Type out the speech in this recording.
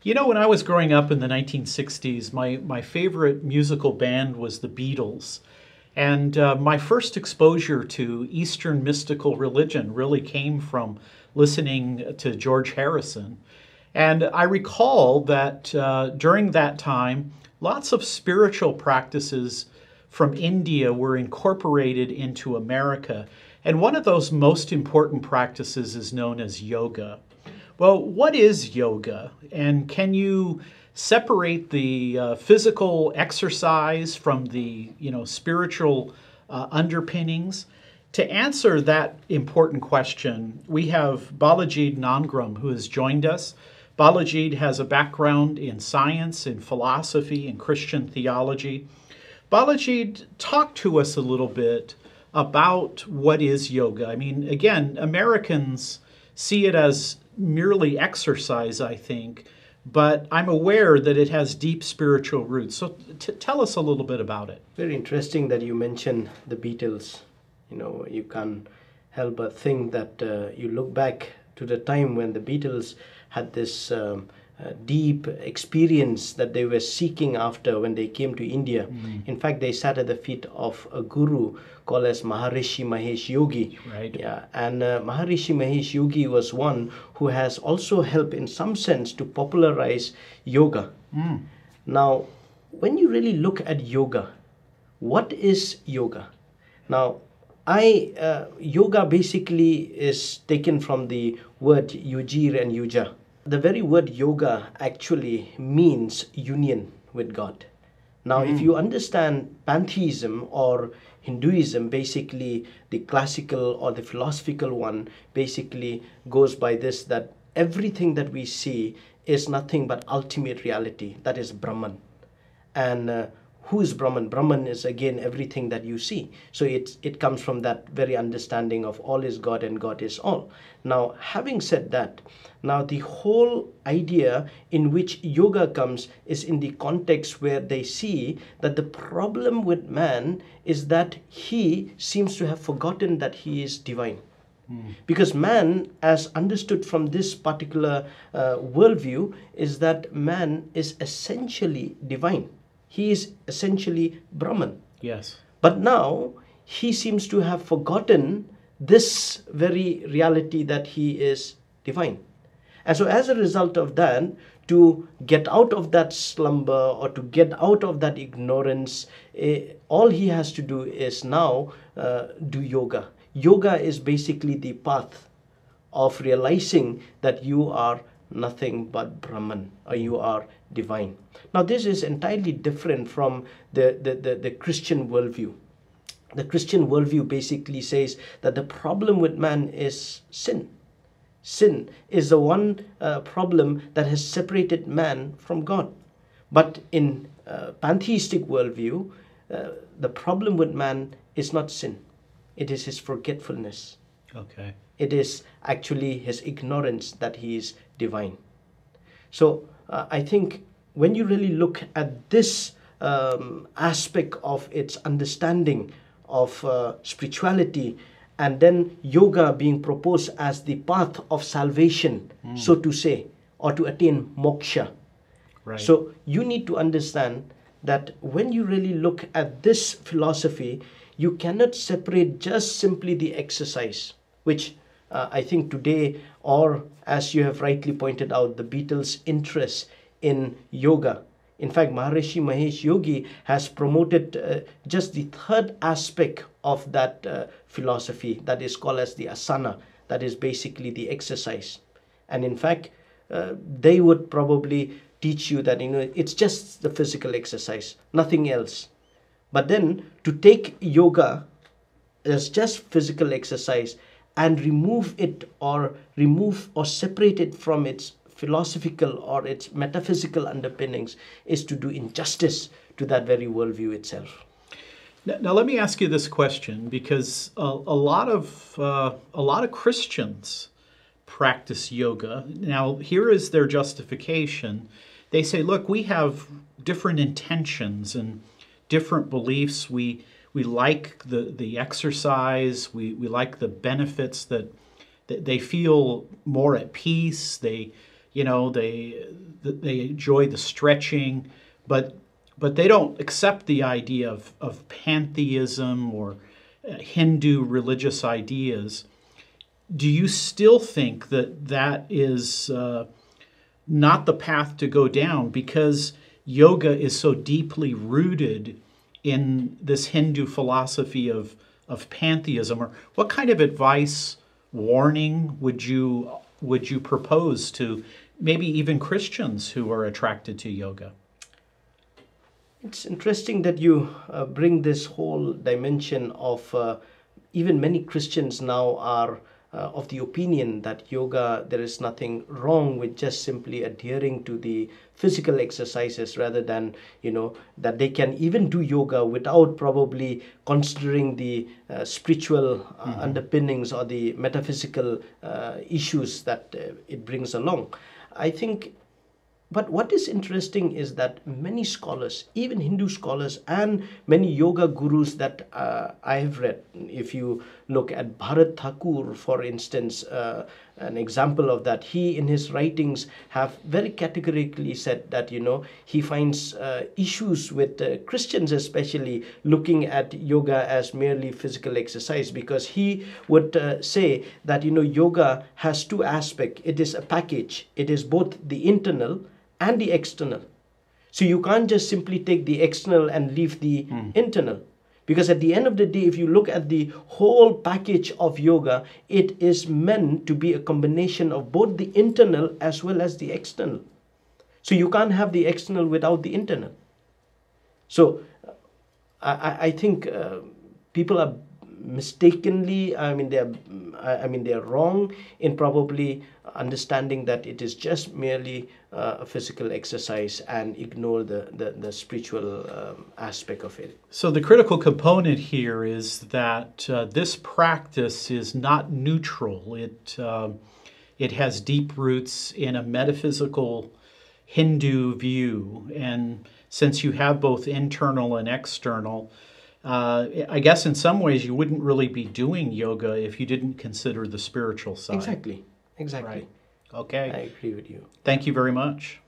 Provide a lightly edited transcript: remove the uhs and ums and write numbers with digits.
You know, when I was growing up in the 1960s, my favorite musical band was the Beatles. And my first exposure to Eastern mystical religion really came from listening to George Harrison. And I recall that during that time, lots of spiritual practices from India were incorporated into America. And one of those most important practices is known as yoga. Well, what is yoga? And can you separate the physical exercise from the spiritual underpinnings? To answer that important question, we have Balajied Nongrum, who has joined us. Balajied has a background in science, in philosophy, in Christian theology. Balajied, talk to us a little bit about what is yoga. I mean, again, Americans see it as merely exercise, I think, but I'm aware that it has deep spiritual roots. So tell us a little bit about it. Very interesting that you mention the Beatles. You can't help but think that you look back to the time when the Beatles had this deep experience that they were seeking after when they came to India. In fact, they sat at the feet of a guru called as Maharishi Mahesh Yogi. Right. Yeah, and Maharishi Mahesh Yogi was one who has also helped in some sense to popularize yoga. Now, when you really look at yoga, what is yoga? Now, yoga basically is taken from the word yujir and yuja. The very word yoga actually means union with God. Now, if you understand pantheism or Hinduism, basically the classical or the philosophical one basically goes by this, that everything that we see is nothing but ultimate reality, that is Brahman. And who is Brahman? Brahman is again everything that you see. So it comes from that very understanding of all is God and God is all. Now, having said that, now the whole idea in which yoga comes is in the context where they see that the problem with man is that he seems to have forgotten that he is divine. Because man, as understood from this particular worldview, is that man is essentially divine. He is essentially Brahman. Yes. But now he seems to have forgotten this very reality that he is divine. And so as a result of that, to get out of that slumber or to get out of that ignorance, all he has to do is now do yoga. Yoga is basically the path of realizing that you are nothing but Brahman, or you are divine. Now, this is entirely different from the Christian worldview. The Christian worldview basically says that the problem with man is sin. Sin is the one problem that has separated man from God. But in pantheistic worldview, the problem with man is not sin. It is his forgetfulness. Okay. It is actually his ignorance that he is divine. So I think when you really look at this aspect of its understanding of spirituality, and then yoga being proposed as the path of salvation, so to say, or to attain moksha. Right. So you need to understand that when you really look at this philosophy, you cannot separate just simply the exercise, which I think today, or as you have rightly pointed out, the Beatles' interest in yoga. In fact, Maharishi Mahesh Yogi has promoted just the third aspect of that philosophy, that is called as the asana, that is basically the exercise. And in fact, they would probably teach you that it's just the physical exercise, nothing else. But then to take yoga as just physical exercise and remove or separate it from its philosophical or its metaphysical underpinnings is to do injustice to that very worldview itself. Now let me ask you this question, because a lot of Christians practice yoga. Now here is their justification. They say, look, we have different intentions and different beliefs. We like the exercise. We like the benefits that they feel more at peace. They they enjoy the stretching, but they don't accept the idea of pantheism or Hindu religious ideas. Do you still think that is not the path to go down, because yoga is so deeply rooted in this Hindu philosophy of pantheism? Or what kind of advice, warning would you propose to maybe even Christians who are attracted to yoga? It's interesting that you bring this whole dimension of even many Christians now are of the opinion that yoga, there is nothing wrong with just simply adhering to the physical exercises, rather than, that they can even do yoga without probably considering the spiritual underpinnings or the metaphysical issues that it brings along. I think. But what is interesting is that many scholars, even Hindu scholars and many yoga gurus that I have read, if you look at Bharat Thakur, for instance, an example of that, he in his writings have very categorically said that, he finds issues with Christians especially looking at yoga as merely physical exercise, because he would say that, yoga has two aspects. It is a package. It is both the internal and the external. So you can't just simply take the external and leave the internal. Because at the end of the day, if you look at the whole package of yoga, it is meant to be a combination of both the internal as well as the external. So you can't have the external without the internal. So I think people are mistakenly, they are wrong in probably understanding that it is just merely a physical exercise and ignore the spiritual aspect of it. So the critical component here is that this practice is not neutral. It has deep roots in a metaphysical Hindu view, and since you have both internal and external, I guess in some ways you wouldn't really be doing yoga if you didn't consider the spiritual side. Exactly. Right. Okay. I agree with you. Thank you very much.